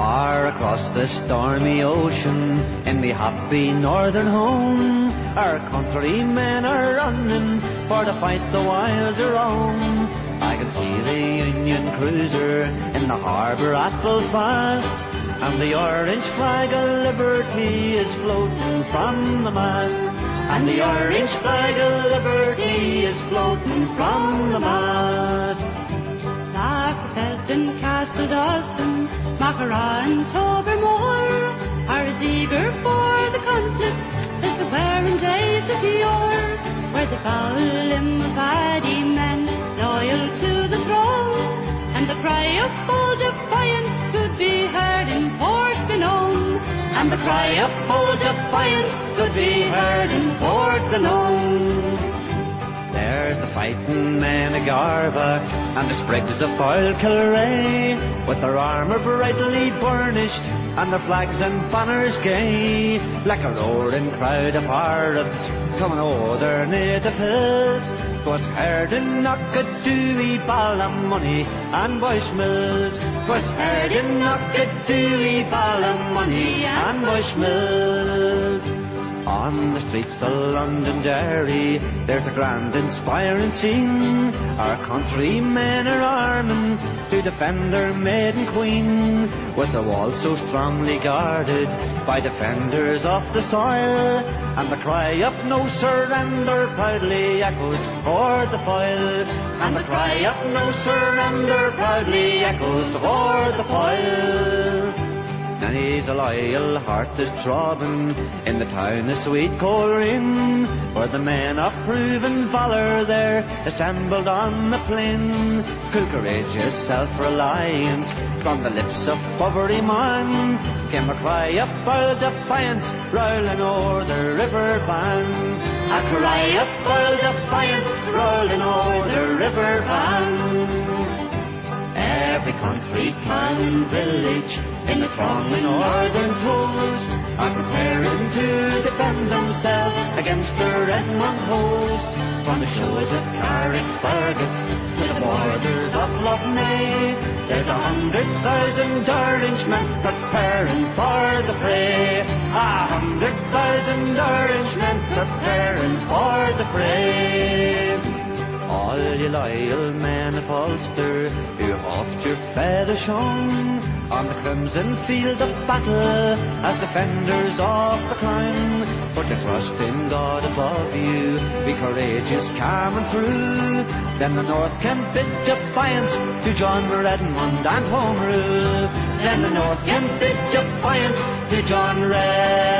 Far across the stormy ocean, in the happy northern home, our countrymen are running for to fight the wild around. I can see the Union cruiser in the harbour at Belfast, and the orange flag of liberty is floating from the mast. And the orange flag of liberty is floating from the mast. Lagerfeld and Castle Dawson, Maghera and Tobermore are as eager for the conflict as the wearing days of yore, where the foul Limavady men loyal to the throne, and the cry of bold defiance could be heard in Portmanone. And the cry of bold defiance could be heard in Portmanone. There's the fighting men of Garva and the sprigs of Foyle Kilray, with their armour brightly burnished and their flags and banners gay, like a roaring crowd of Arabs coming o'er their native hills. 'Twas heard in Knockadooey, Ballymoney and Bushmills. 'Twas heard in Knockadooey, Ballymoney and Bushmills. On the streets of Londonderry, there's a grand inspiring scene. Our countrymen are arming to defend their maiden queen, with the walls so strongly guarded by defenders of the soil, and the cry of no surrender proudly echoes o'er the foil. And the cry of no surrender proudly echoes o'er the foil. Nanny's a loyal heart is throbbing in the town of Sweet Coleraine, where the men of proven valour there assembled on the plain. Cool, courageous, self-reliant, from the lips of Bovary man came a cry of bold defiance rolling o'er the river Van. A cry of bold defiance rolling o'er the river Van. Every country, town and village in the thronging northern coast are preparing to defend themselves against the Redmond host. From the shores of Carrickfergus to the borders of Lough Neagh, there's 100,000 Orangemen preparing for the fray. 100,000 Orangemen preparing for the fray. All ye loyal men of Ulster, who oft your feather shone on the crimson field of battle as defenders of the crown, put your trust in God above you, be courageous, calm and true. Then the North can bid defiance to John Redmond and Home Rule. Then the North can bid defiance to John Redmond